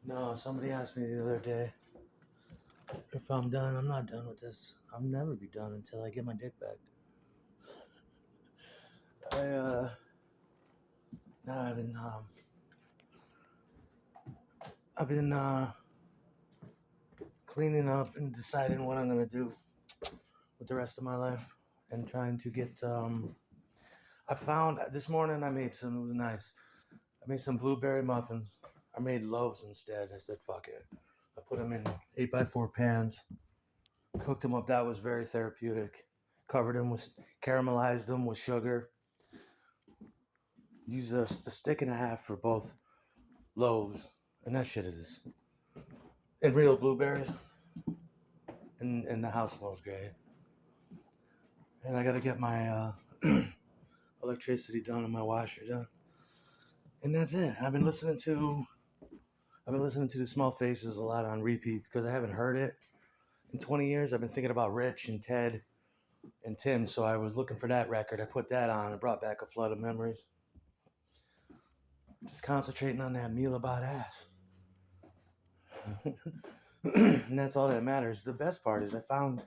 No, somebody asked me the other day if I'm done. I'm not done with this. I'll never be done until I get my dick back. I no, I've been cleaning up and deciding what I'm gonna do with the rest of my life and trying to get. I found this morning I made some. It was nice. I made some blueberry muffins. I made loaves instead. I said, "Fuck it." I put them in 8x4 pans. Cooked them up. That was very therapeutic. Covered them with, caramelized them with sugar. Used a stick and a half for both loaves, and that shit is and real blueberries. And the house smells great. And I gotta get my electricity done and my washer done. And that's it. I've been listening to the Small Faces a lot on repeat because I haven't heard it in 20 years. I've been thinking about Rich and Ted and Tim, so I was looking for that record. I put that on and brought back a flood of memories. Just concentrating on that meal about ass. And that's all that matters. The best part is I found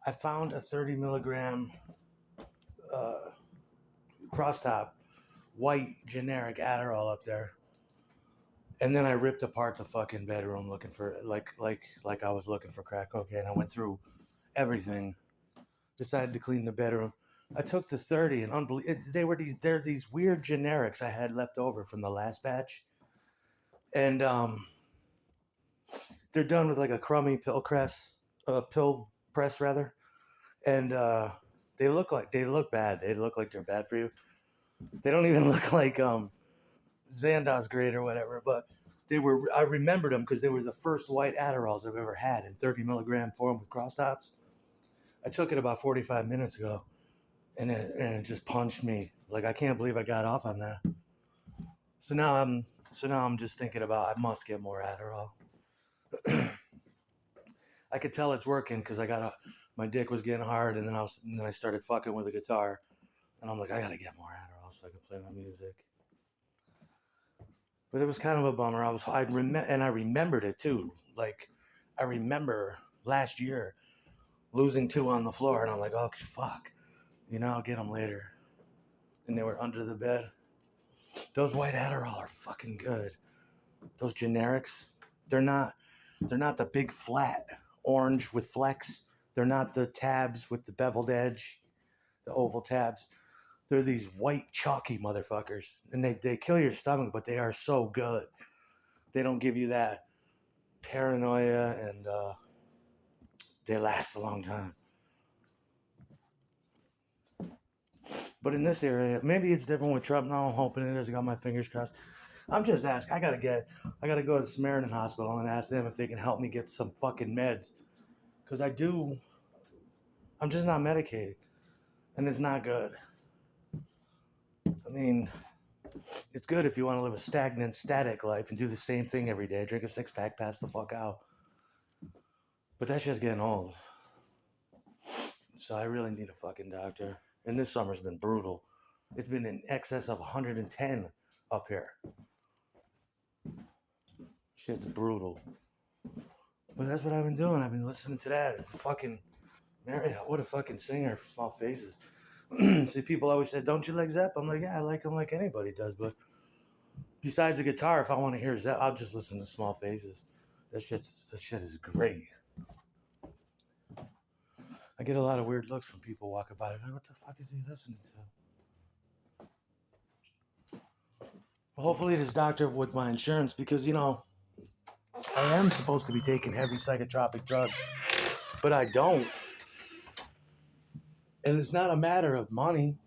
a 30 milligram crosstop white generic Adderall up there. And then I ripped apart the fucking bedroom looking for like I was looking for crack cocaine. I went through everything. Decided to clean the bedroom. I took the 30 and they're these weird generics I had left over from the last batch. And they're done with like a crummy pill press rather. And they look bad. They look like they're bad for you. They don't even look like Xandos grade or whatever, but I remembered them because they were the first white Adderalls I've ever had in 30 milligram form with crosstops. I took it about 45 minutes ago, and it just punched me. Like, I can't believe I got off on that. So now I'm just thinking about I must get more Adderall. I could tell it's working because my dick was getting hard, and then I started fucking with the guitar, and I'm like, I gotta get more Adderall so I can play my music. But it was kind of a bummer. I remembered it too. Like, I remember last year losing 2 on the floor, and I'm like, oh fuck, I'll get them later. And they were under the bed. Those white Adderall are fucking good. Those generics, they're not the big flat orange with flecks. They're not the tabs with the beveled edge, the oval tabs. They're these white chalky motherfuckers, and they kill your stomach, but they are so good. They don't give you that paranoia, and they last a long time. But in this area, maybe it's different with Trump now. I'm hoping it is. I got my fingers crossed. I'm just asking. I gotta go to the Samaritan Hospital and ask them if they can help me get some fucking meds, because I'm just not medicated, and it's not good. I mean, it's good if you want to live a stagnant, static life and do the same thing every day. Drink a 6-pack, pass the fuck out. But that shit's getting old. So I really need a fucking doctor. And this summer's been brutal. It's been in excess of 110 up here. Shit's brutal. But that's what I've been doing. I've been listening to that. Fucking Marriott, what a fucking singer for Small Faces. See, people always said, don't you like Zepp? I'm like, yeah, I like him like anybody does. But besides the guitar, if I want to hear Zepp, I'll just listen to Small Faces. That shit is great. I get a lot of weird looks from people walking by. They're like, what the fuck is he listening to? Well, hopefully this doctor with my insurance, because, I am supposed to be taking heavy psychotropic drugs, but I don't. And it's not a matter of money,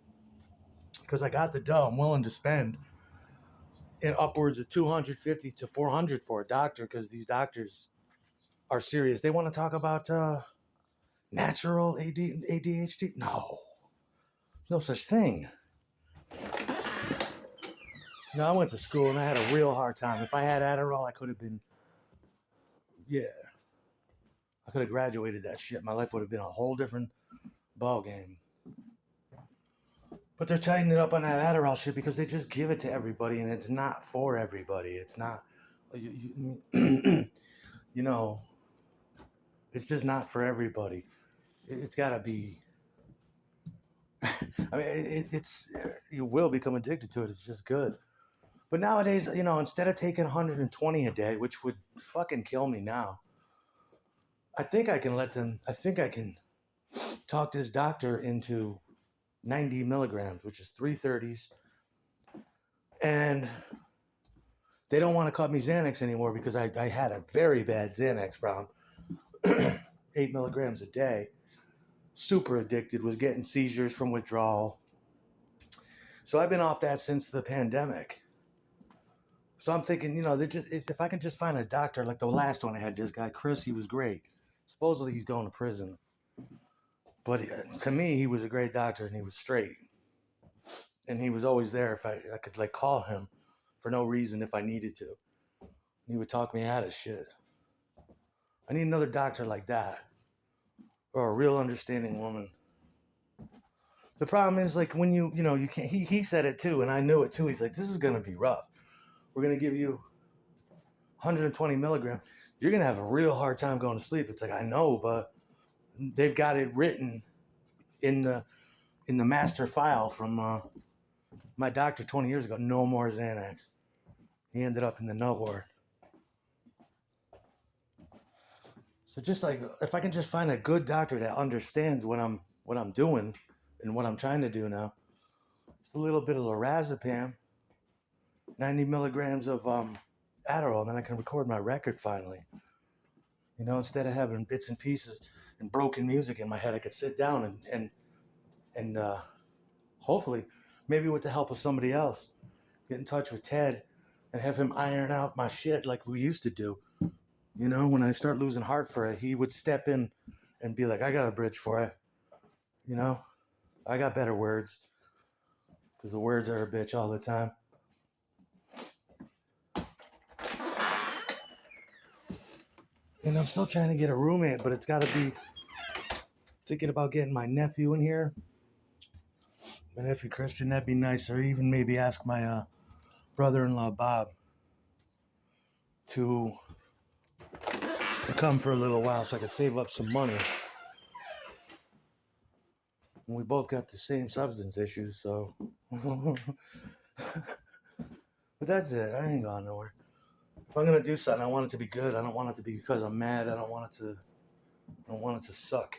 because I got the dough I'm willing to spend in upwards of $250 to $400 for a doctor, because these doctors are serious. They want to talk about natural ADHD. No such thing. No, I went to school and I had a real hard time. If I had Adderall, I could have graduated that shit. My life would have been a whole different ball game. But they're tightening it up on that Adderall shit because they just give it to everybody, and it's not for everybody. It's not you know, it's just not for everybody. It's got to be. I mean, it's you will become addicted to it. It's just good. But nowadays, instead of taking 120 a day, which would fucking kill me now, I think I can let them. I think I can talk this doctor into 90 milligrams, which is 330s, and they don't want to cut me Xanax anymore because I had a very bad Xanax problem. 8 milligrams a day, super addicted, was getting seizures from withdrawal. So I've been off that since the pandemic. So I'm thinking, they just if I can just find a doctor like the last one I had, this guy Chris, he was great. Supposedly he's going to prison, but to me he was a great doctor and he was straight, and he was always there if I could like call him for no reason if I needed to. He would talk me out of shit. I need another doctor like that, or a real understanding woman. The problem is like when you can't. He said it too, and I knew it too. He's like, this is gonna be rough. We're gonna give you 120 milligrams. You're gonna have a real hard time going to sleep. It's like I know, but they've got it written in the master file from my doctor 20 years ago. No more Xanax. He ended up in the nut ward. So just like if I can just find a good doctor that understands what I'm doing and what I'm trying to do now, it's a little bit of lorazepam, 90 milligrams of Adderall, and then I can record my record finally. Instead of having bits and pieces and broken music in my head, I could sit down and hopefully, maybe with the help of somebody else, get in touch with Ted and have him iron out my shit like we used to do. When I start losing heart for it, he would step in and be like, I got a bridge for it. I got better words because the words are a bitch all the time. And I'm still trying to get a roommate, but it's got to be thinking about getting my nephew in here. My nephew Christian, that'd be nice. Or even maybe ask my brother-in-law Bob to come for a little while so I could save up some money. And we both got the same substance issues, so. But that's it. I ain't going nowhere. If I'm gonna do something, I want it to be good. I don't want it to be because I'm mad. I don't want it to suck.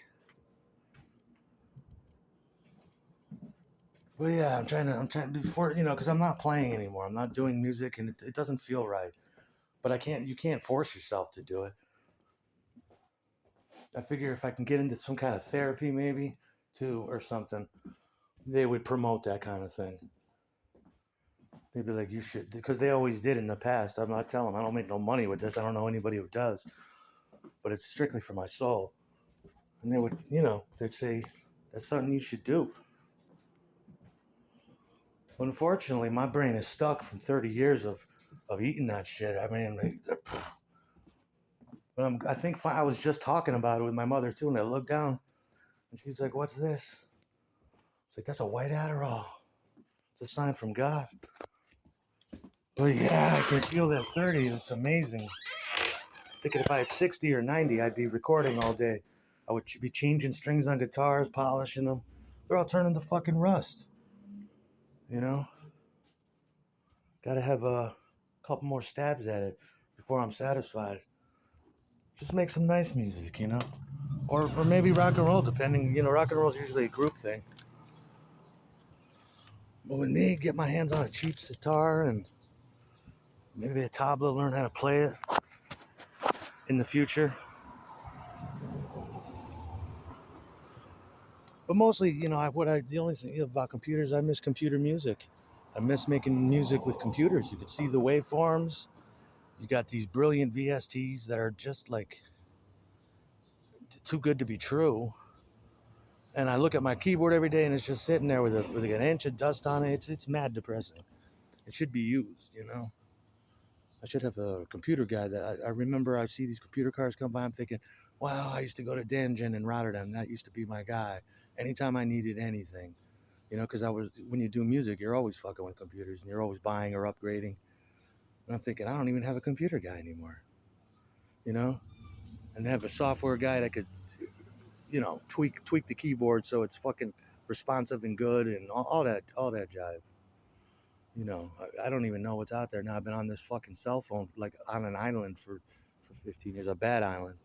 But yeah, I'm trying before, because I'm not playing anymore. I'm not doing music, and it doesn't feel right. But you can't force yourself to do it. I figure if I can get into some kind of therapy, maybe, too, or something, they would promote that kind of thing. They'd be like, you should, because they always did in the past. I'm not telling them, I don't make no money with this. I don't know anybody who does. But it's strictly for my soul. And they would, they'd say, that's something you should do. But unfortunately, my brain is stuck from 30 years of eating that shit. I mean, but I think I was just talking about it with my mother too, and I looked down, and she's like, "What's this?" It's like, "That's a white Adderall. It's a sign from God." But yeah, I can feel that 30. It's amazing. Thinking if I had 60 or 90, I'd be recording all day. I would be changing strings on guitars, polishing them. They're all turning to fucking rust. Got to have a couple more stabs at it before I'm satisfied. Just make some nice music, or maybe rock and roll, depending. Rock and roll is usually a group thing. But with me, get my hands on a cheap sitar and maybe a tabla, learn how to play it in the future. But mostly, the only thing about computers, I miss computer music. I miss making music with computers. You could see the waveforms. You got these brilliant VSTs that are just like too good to be true. And I look at my keyboard every day, and it's just sitting there with an inch of dust on it. It's mad depressing. It should be used, I should have a computer guy that I remember. I see these computer cars come by. I'm thinking, wow, I used to go to Danjen in Rotterdam. That used to be my guy. Anytime I needed anything, because when you do music, you're always fucking with computers and you're always buying or upgrading. And I'm thinking, I don't even have a computer guy anymore, you know, and have a software guy that could, tweak the keyboard so it's fucking responsive and good and all that jive. I don't even know what's out there now. I've been on this fucking cell phone like on an island for 15 years, a bad island.